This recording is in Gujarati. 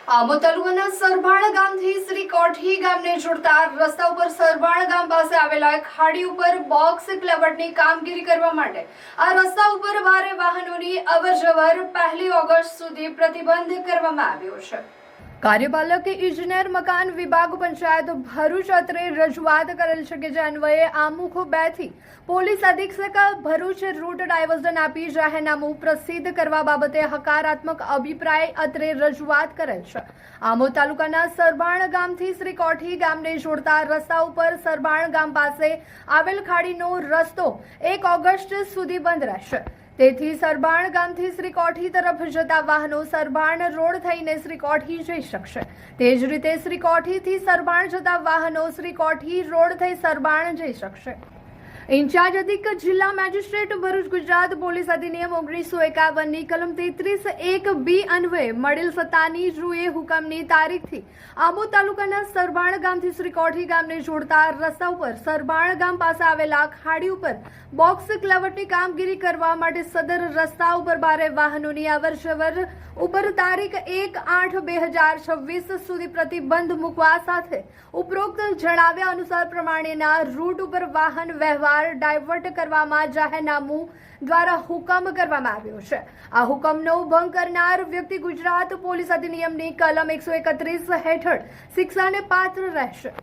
આમોદ તાલુકાના સરભાણ ગામથી શ્રી કોઠી ગામને જોડતા રસ્તા ઉપર સરભાણ ગામ પાસે આવેલા ખાડી ઉપર બોક્સ ક્લવટની કામગીરી કરવા માટે આ રસ્તા ઉપર ભારે વાહનોની અવરજવર 1 ઓગસ્ટ સુધી પ્રતિબંધ કરવામાં આવ્યો છે। કાર્યપાલક ઇજનેર મકાન વિભાગ પંચાયત ભરૂચ અત્રે રજૂઆત કરેલ છે કે જે અન્વયે આમુખ 2 થી પોલીસ અધિક્ષક ભરૂચ રૂટ ડાયવર્ઝન આપી જાહેરનામું પ્રસિદ્ધ કરવા બાબતે હકારાત્મક અભિપ્રાય અત્રે રજૂઆત કરેલ છે। આમોદ તાલુકાના સરભાણ ગામથી શ્રી કોઠી ગામને જોડતા રસ્તા ઉપર સરભાણ ગામ પાસે આવેલ ખાડીનો રસ્તો 1 ઓગસ્ટ સુધી બંધ રહેશે। તેથી સરભાણ ગામથી શ્રી કોઠી તરફ જતા વાહનો સરભાણ રોડ થઈને શ્રી કોઠી જઈ શકશે। તે જ રીતે શ્રી કોઠીથી સરભાણ જતા વાહનો શ્રી કોઠી રોડ થઈ સરભાણ જઈ શકશે। ઇન્ચાર્જ અધિક જિલ્લા મેજિસ્ટ્રેટ ભરૂચ ગુજરાત પોલીસ અધિનિયમ 1951 ની કલમ 33(1)B અન્વયે મળેલ સત્તાની રૂએ હુકમની તારીખથી આમોદ તાલુકાના સરભાણ ગામથી શ્રી કોઠી ગામને જોડતા રસ્તા ઉપર સરભાણ ગામ પાસે આવેલા ખાડી ઉપર બોક્સ ક્લવટની કામગીરી કરવા માટે સદર રસ્તા ઉપર ભારે વાહનોની અવરજવર ઉપર તારીખ 1/8/2026 સુધી પ્રતિબંધ મૂકવા સાથે ઉપરોક્ત જણાવ્યા અનુસાર પ્રમાણેના રૂટ ઉપર વાહન વ્યવહાર ડાયવર્ટ કરવામાં જાહેરનામું દ્વારા હુકમ કરવામાં આવ્યો છે। આ હુકમનો ભંગ કરનાર વ્યક્તિ ગુજરાત પોલીસ અધિનિયમની કલમ 131 હેઠળ શિક્ષાને પાત્ર રહેશે।